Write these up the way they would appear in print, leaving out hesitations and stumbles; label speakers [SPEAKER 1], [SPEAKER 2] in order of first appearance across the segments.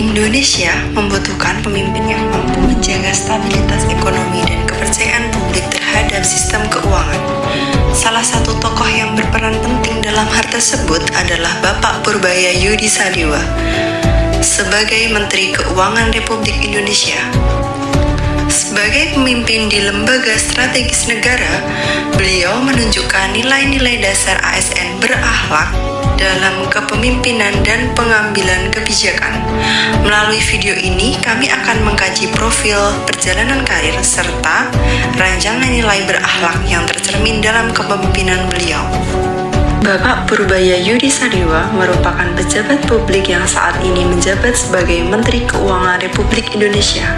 [SPEAKER 1] Indonesia membutuhkan pemimpin yang mampu menjaga stabilitas ekonomi dan kepercayaan publik terhadap sistem keuangan. Salah satu tokoh yang berperan penting dalam hal tersebut adalah Bapak Purbaya Yudi Sadewa sebagai Menteri Keuangan Republik Indonesia. Sebagai pemimpin di lembaga strategis negara, beliau menunjukkan nilai-nilai dasar ASN berakhlak dalam kepemimpinan dan pengambilan kebijakan. Melalui video ini, kami akan mengkaji profil perjalanan karir serta rancangan nilai berakhlak yang tercermin dalam kepemimpinan beliau. Bapak Purbaya Yudi Sadewa merupakan pejabat publik yang saat ini menjabat sebagai Menteri Keuangan Republik Indonesia.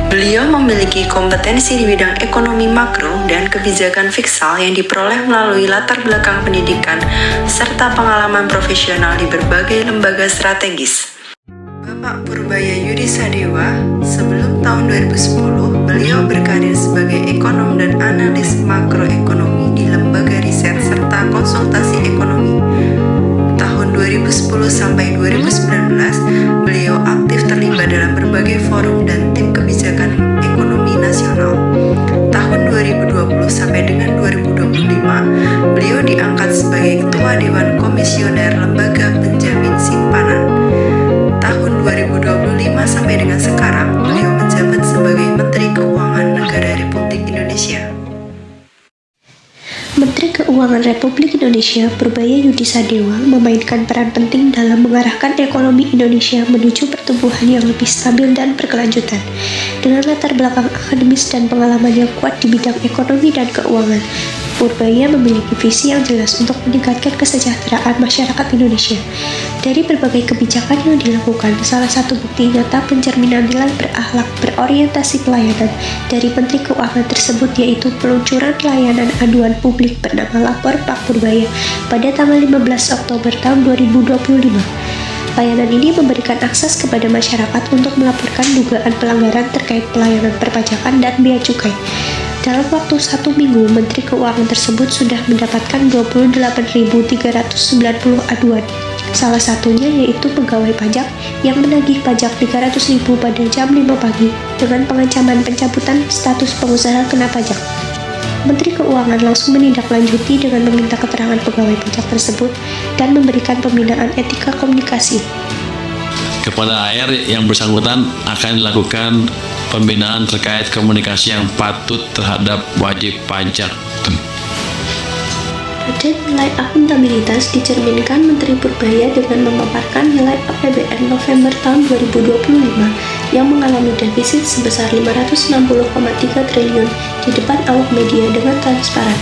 [SPEAKER 1] Beliau memiliki kompetensi di bidang ekonomi makro dan kebijakan fiskal yang diperoleh melalui latar belakang pendidikan serta pengalaman profesional di berbagai lembaga strategis. Bapak Purbaya Yudi Sadewa, sebelum tahun 2010, beliau berkarir sebagai ekonom dan analis makroekonomi di lembaga riset serta konsultasi ekonomi. Tahun 2010 sampai 2019, beliau aktif terlibat dalam berbagai forum dan tim kebijakan ekonomi nasional. Tahun 2020 sampai dengan 2025, beliau diangkat sebagai Ketua Dewan Komisioner Lembaga Penjamin Simpanan. Tahun 2025 sampai dengan sekarang, beliau menjabat sebagai Menteri Keuangan Negara Republik Indonesia.
[SPEAKER 2] Menteri Keuangan Republik Indonesia Purbaya Yudi Sadewa memainkan peran penting dalam mengarahkan ekonomi Indonesia menuju pertumbuhan yang lebih stabil dan berkelanjutan. Dengan latar belakang akademis dan pengalaman yang kuat di bidang ekonomi dan keuangan, Purbaya memiliki visi yang jelas untuk meningkatkan kesejahteraan masyarakat Indonesia. Dari berbagai kebijakan yang dilakukan, salah satu bukti nyata pencerminan nilai berakhlak berorientasi pelayanan dari Menteri Keuangan tersebut yaitu peluncuran layanan aduan publik bernama Lapor Pak Purbaya pada tanggal 15 Oktober tahun 2025. Layanan ini memberikan akses kepada masyarakat untuk melaporkan dugaan pelanggaran terkait pelayanan perpajakan dan bea cukai. Dalam waktu 1 minggu, Menteri Keuangan tersebut sudah mendapatkan 28.390 aduan. Salah satunya yaitu pegawai pajak yang menagih pajak 300.000 pada jam 5 pagi dengan pengancaman pencabutan status pengusaha kena pajak. Menteri Keuangan langsung menindaklanjuti dengan meminta keterangan pegawai pajak tersebut dan memberikan pembinaan etika komunikasi.
[SPEAKER 3] Kepada AR yang bersangkutan akan dilakukan pembinaan terkait komunikasi yang patut terhadap wajib pajak.
[SPEAKER 2] Pada nilai akuntabilitas dicerminkan Menteri Purbaya dengan memaparkan nilai APBN November tahun 2025 yang mengalami defisit sebesar 560,3 triliun di depan awak media dengan transparan.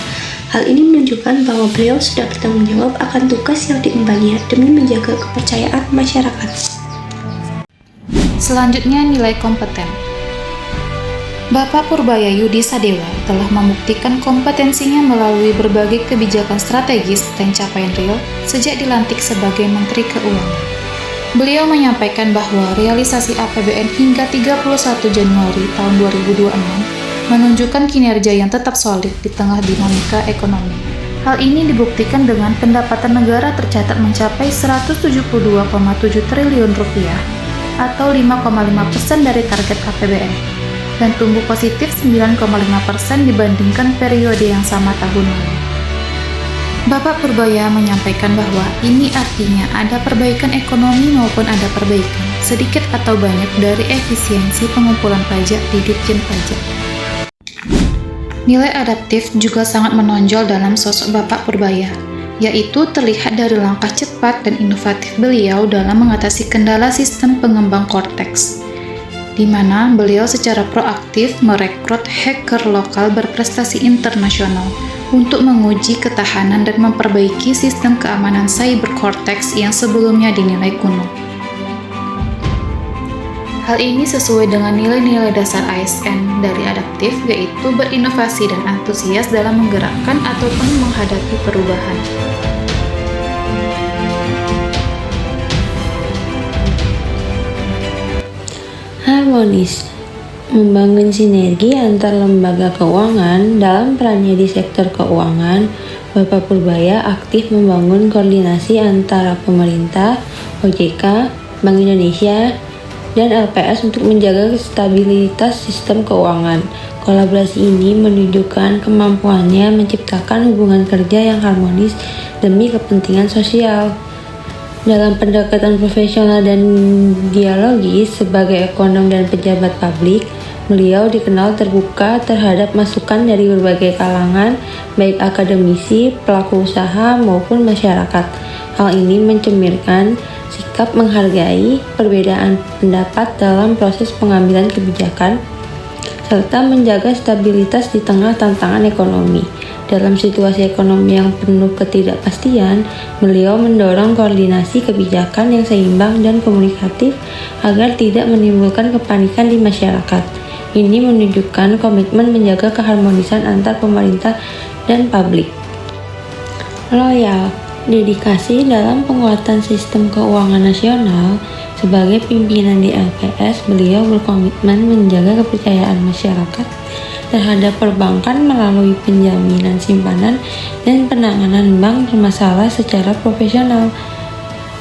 [SPEAKER 2] Hal ini menunjukkan bahwa beliau sudah bertanggung jawab akan tugas yang diembannya demi menjaga kepercayaan masyarakat.
[SPEAKER 4] Selanjutnya, nilai kompeten. Bapak Purbaya Yudi Sadewa telah membuktikan kompetensinya melalui berbagai kebijakan strategis dan capaian real sejak dilantik sebagai Menteri Keuangan. Beliau menyampaikan bahwa realisasi APBN hingga 31 Januari tahun 2026 menunjukkan kinerja yang tetap solid di tengah dinamika ekonomi. Hal ini dibuktikan dengan pendapatan negara tercatat mencapai 172,7 triliun rupiah atau 5,5% dari target APBN dan tumbuh positif 9,5% dibandingkan periode yang sama tahun lalu. Bapak Purbaya menyampaikan bahwa ini artinya ada perbaikan ekonomi maupun ada perbaikan, sedikit atau banyak, dari efisiensi pengumpulan pajak di Ditjen Pajak. Nilai adaptif juga sangat menonjol dalam sosok Bapak Purbaya, yaitu terlihat dari langkah cepat dan inovatif beliau dalam mengatasi kendala sistem pengembang Cortex, di mana beliau secara proaktif merekrut hacker lokal berprestasi internasional untuk menguji ketahanan dan memperbaiki sistem keamanan cyber Cortex yang sebelumnya dinilai kuno. Hal ini sesuai dengan nilai-nilai dasar ASN dari adaptif, yaitu berinovasi dan antusias dalam menggerakkan ataupun menghadapi perubahan.
[SPEAKER 5] Harmonis, membangun sinergi antar lembaga keuangan. Dalam perannya di sektor keuangan, Bapak Purbaya aktif membangun koordinasi antara pemerintah, OJK, Bank Indonesia, dan LPS untuk menjaga stabilitas sistem keuangan. Kolaborasi ini menunjukkan kemampuannya menciptakan hubungan kerja yang harmonis demi kepentingan sosial. Dalam pendekatan profesional dan dialogis sebagai ekonom dan pejabat publik, beliau dikenal terbuka terhadap masukan dari berbagai kalangan, baik akademisi, pelaku usaha, maupun masyarakat. Hal ini mencerminkan sikap menghargai perbedaan pendapat dalam proses pengambilan kebijakan, serta menjaga stabilitas di tengah tantangan ekonomi. Dalam situasi ekonomi yang penuh ketidakpastian, beliau mendorong koordinasi kebijakan yang seimbang dan komunikatif agar tidak menimbulkan kepanikan di masyarakat. Ini menunjukkan komitmen menjaga keharmonisan antar pemerintah dan publik. Loyal, dedikasi dalam penguatan sistem keuangan nasional. Sebagai pimpinan di LPS, beliau berkomitmen menjaga kepercayaan masyarakat terhadap perbankan melalui penjaminan simpanan dan penanganan bank bermasalah secara profesional.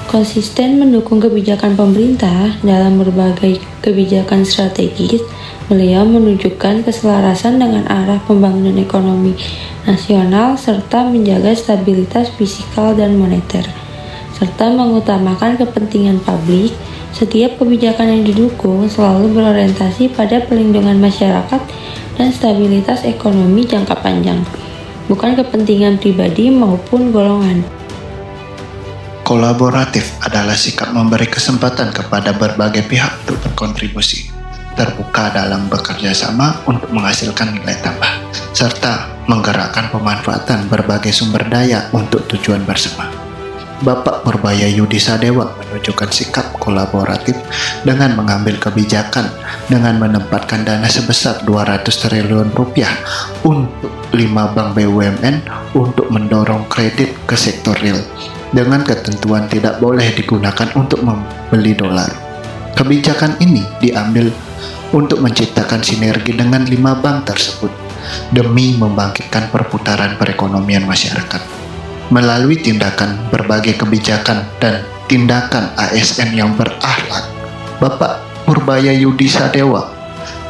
[SPEAKER 5] Konsisten mendukung kebijakan pemerintah dalam berbagai kebijakan strategis, beliau menunjukkan keselarasan dengan arah pembangunan ekonomi nasional serta menjaga stabilitas fiskal dan moneter, serta mengutamakan kepentingan publik. Setiap kebijakan yang didukung selalu berorientasi pada perlindungan masyarakat dan stabilitas ekonomi jangka panjang, bukan kepentingan pribadi maupun golongan.
[SPEAKER 6] Kolaboratif adalah sikap memberi kesempatan kepada berbagai pihak untuk berkontribusi, terbuka dalam bekerja sama untuk menghasilkan nilai tambah, serta menggerakkan pemanfaatan berbagai sumber daya untuk tujuan bersama. Bapak Purbaya Yudi Sadewa menunjukkan sikap kolaboratif dengan mengambil kebijakan dengan menempatkan dana sebesar 200 triliun rupiah untuk 5 bank BUMN untuk mendorong kredit ke sektor real dengan ketentuan tidak boleh digunakan untuk membeli dolar. Kebijakan ini diambil untuk menciptakan sinergi dengan 5 bank tersebut demi membangkitkan perputaran perekonomian masyarakat. Melalui tindakan berbagai kebijakan dan tindakan ASN yang berakhlak, Bapak Purbaya Yudi Sadewa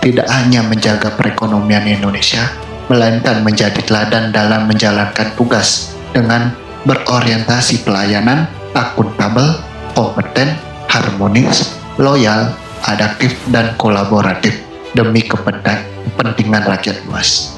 [SPEAKER 6] tidak hanya menjaga perekonomian Indonesia, melainkan menjadi teladan dalam menjalankan tugas dengan berorientasi pelayanan, akuntabel, kompeten, harmonis, loyal, adaptif, dan kolaboratif demi kepentingan rakyat luas.